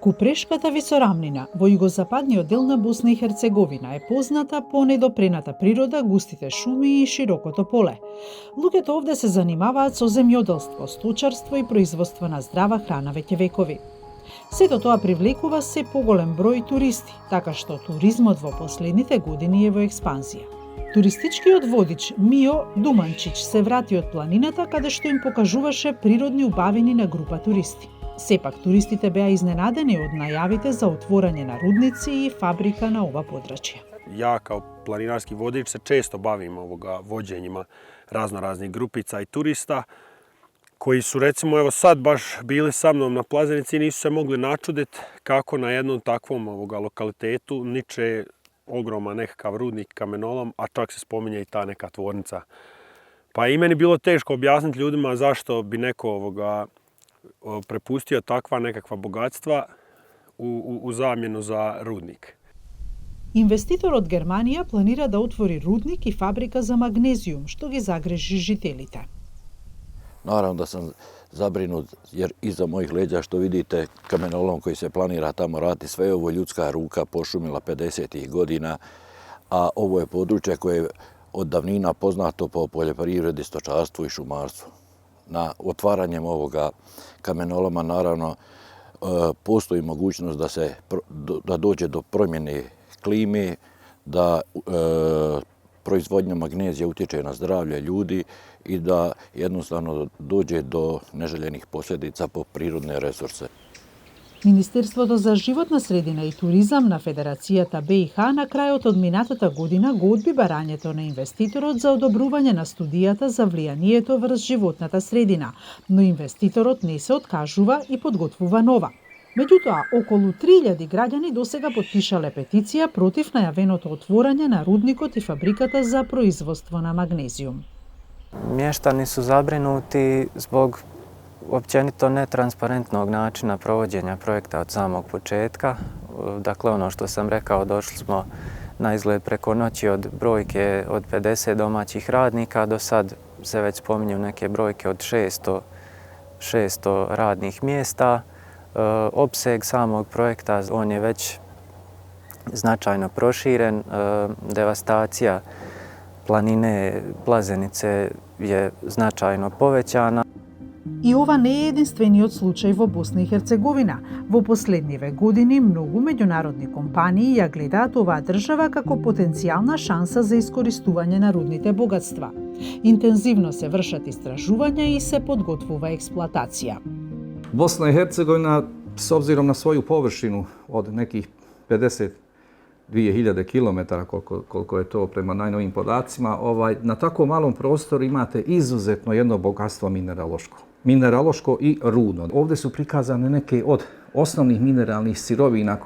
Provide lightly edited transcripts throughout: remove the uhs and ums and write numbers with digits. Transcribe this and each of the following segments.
Купрешката висорамнина во југозападниот дел на Босна и Херцеговина е позната по недопрената природа, густите шуми и широкото поле. Луѓето овде се занимаваат со земјоделство, сточарство и производство на здрава храна веќе векови. Сето тоа привлекува се поголем број туристи, така што туризмот во последните години е во експанзија. Туристичкиот водич Мио Думанчич се врати од планината каде што им покажуваше природни убавини на група туристи. Сепак туристите беа изненадени од најавите за отворање на рудници и фабрика на ова подрачје. Ja kao planinarski vodič se često bavim vođenjima raznoraznih grupica i turista koji su recimo evo sad baš bili sa mnom na Plazenici i nisu se mogli načuditi kako na jednom takvom lokalitetu niče ogroman nekakav rudnik kamenolom, a čak se spominje i ta neka tvornica. Pa i meni bilo teško objasniti ljudima zašto bi neko prepustio takva nekakva bogatstva u zamjenu za rudnik. Инвеститор од Германија планира да отвори рудник и фабрика за магнезиум, што ги загрижи жителите. Naravno da sam zabrinut jer iza mojih leđa što vidite kamenolom koji se planira tamo raditi, sve ovo ljudska ruka pošumila 50. godina, a ovo je područje koje je od davnina poznato po poljoprivredi, stočarstvu i šumarstvu. Na otvaranjem ovoga kamenoloma naravno postoji mogućnost da dođe do promjene klime, da proizvodnja magnezija utječe na zdravlje ljudi i da jednostavno dođe do neželjenih posljedica po prirodne resurse. Министерството за животна средина и туризам на Федерацијата БиХ на крајот од минатата година го одби барањето на инвеститорот за одобрување на студијата за влијанието врз животната средина, но инвеститорот не се откажува и подготвува нова. Меѓутоа, околу 3000 граѓани досега потпишале петиција против најавеното отворање на рудникот и фабриката за производство на магнезиум. Mještani su zabrinuti zbog općenito netransparentnog načina provođenja projekta od samog početka. Dakle, ono što sam rekao, došli smo na izgled preko noći od brojke od 50 domaćih radnika, do sad se već spominju neke brojke od 600 radnih mjesta. Opseg samog projekta, on je već značajno proširen, devastacija planine Plazenice je značajno povećana. И ова не е единствениот случај во Босна и Херцеговина. Во последниве години многу меѓународни компании ја гледаат оваа држава како потенцијална шанса за искористување на рудните богатства. Интензивно се вршат истражувања и се подготвува експлоатација. Bosna i Hercegovina, s obzirom na svoju površinu od nekih 52.000 km, koliko je to prema najnovijim podacima, na tako malom prostoru imate izuzetno jedno bogatstvo mineraloško i rudno. Ovdje su prikazane neke od osnovnih mineralnih sirovina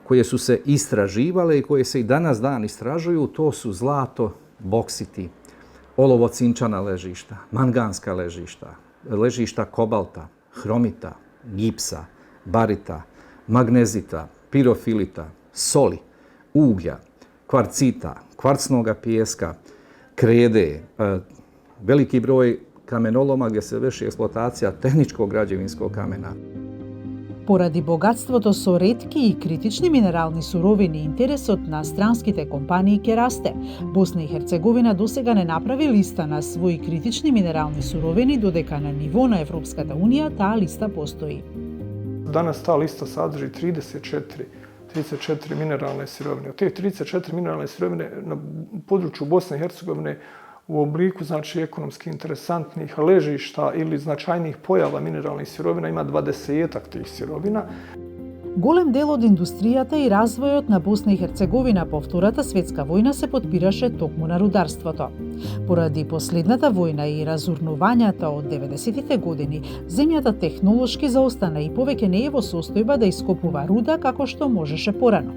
koje su se istraživale i koje se i danas dan istražuju. To su zlato, boksiti, olovo-cinčana ležišta, manganska ležišta, ležišta kobalta, hromita, gipsa, barita, magnezita, pirofilita, soli, uglja, kvarcita, kvarcnoga pijeska, krede, veliki broj kamenoloma gdje se vrši eksploatacija tehničkog građevinskog kamena. Поради богатството со ретки и критични минерални суровини, интересот на странските компании ќе расте. Босна и Херцеговина досега не направи листа на своји критични минерални суровини, додека на ниво на Европската Унија таа листа постои. Danas ta lista sadrži 34 mineralne sirovine. Od te 34 mineralne sirovine na području Bosne i Hercegovine u obliku ekonomski interesantnih ležišta ili značajnih pojava mineralnih sirovina ima 20-ak tih sirovina. Голем дел од индустријата и развојот на Босна и Херцеговина по Втората светска војна се подпираше токму на рударството. Поради последната војна и разурнувањата од 90-тите години, земјата технолошки заостана и повеќе не е во состојба да ископува руда како што можеше порано.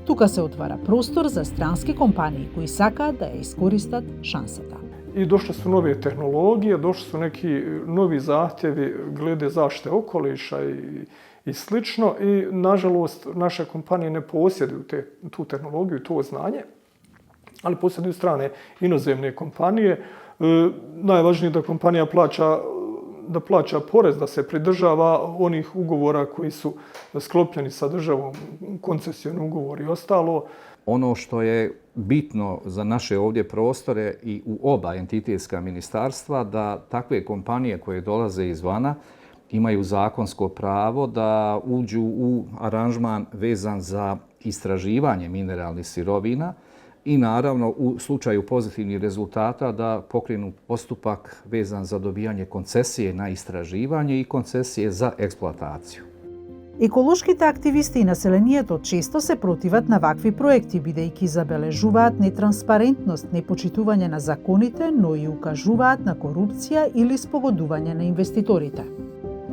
Тука се отвара простор за странски компании кои сакаат да ја искористат шансата. I došle su nove tehnologije, došli su neki novi zahtjevi glede zaštite okoliša i slično. I, nažalost, naše kompanije ne posjeduju tu tehnologiju i to znanje, ali posjeduju strane inozemne kompanije. Najvažnije je da kompanija plaća da plaća porez, da se pridržava onih ugovora koji su sklopljeni sa državom, koncesijni ugovor i ostalo. Ono što je bitno za naše ovdje prostore i u oba entitetska ministarstva, da takve kompanije koje dolaze izvana imaju zakonsko pravo da uđu u aranžman vezan za istraživanje mineralnih sirovina i naravno u slučaju pozitivnih rezultata da pokrenu postupak vezan za dobijanje koncesije na istraživanje i koncesije za eksploataciju. Еколошките активисти и населението често се противат на вакви проекти, бидејќи забележуваат нетранспарентност, непочитување на законите, но и укажуваат на корупција или спогодување на инвеститорите.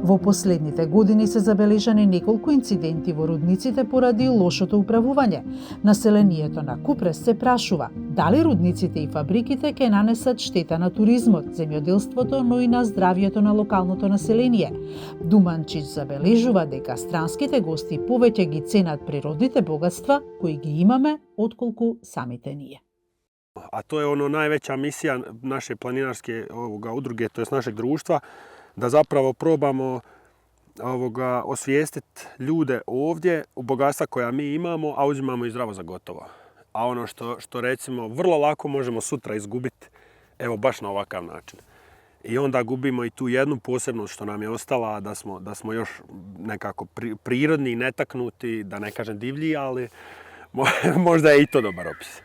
Во последните години се забележани неколку инциденти во рудниците поради лошото управување. Населението на Купрес се прашува дали рудниците и фабриките ќе нанесат штета на туризмот, земјоделството, но и на здравјето на локалното население. Думанчич забележува дека странските гости повеќе ги ценат природните богатства кои ги имаме отколку самите ние. A to je ono najveća misija naše planinarske udruge, to jest našeg društva, da zapravo probamo osvijestiti ljude ovdje u bogatstva koja mi imamo, a uzimamo i zdravo za gotovo. A ono što recimo vrlo lako možemo sutra izgubiti, evo baš na ovakav način. I onda gubimo i tu jednu posebnost što nam je ostala, da smo još nekako prirodni, netaknuti, da ne kažem divlji, ali možda je i to dobar opis.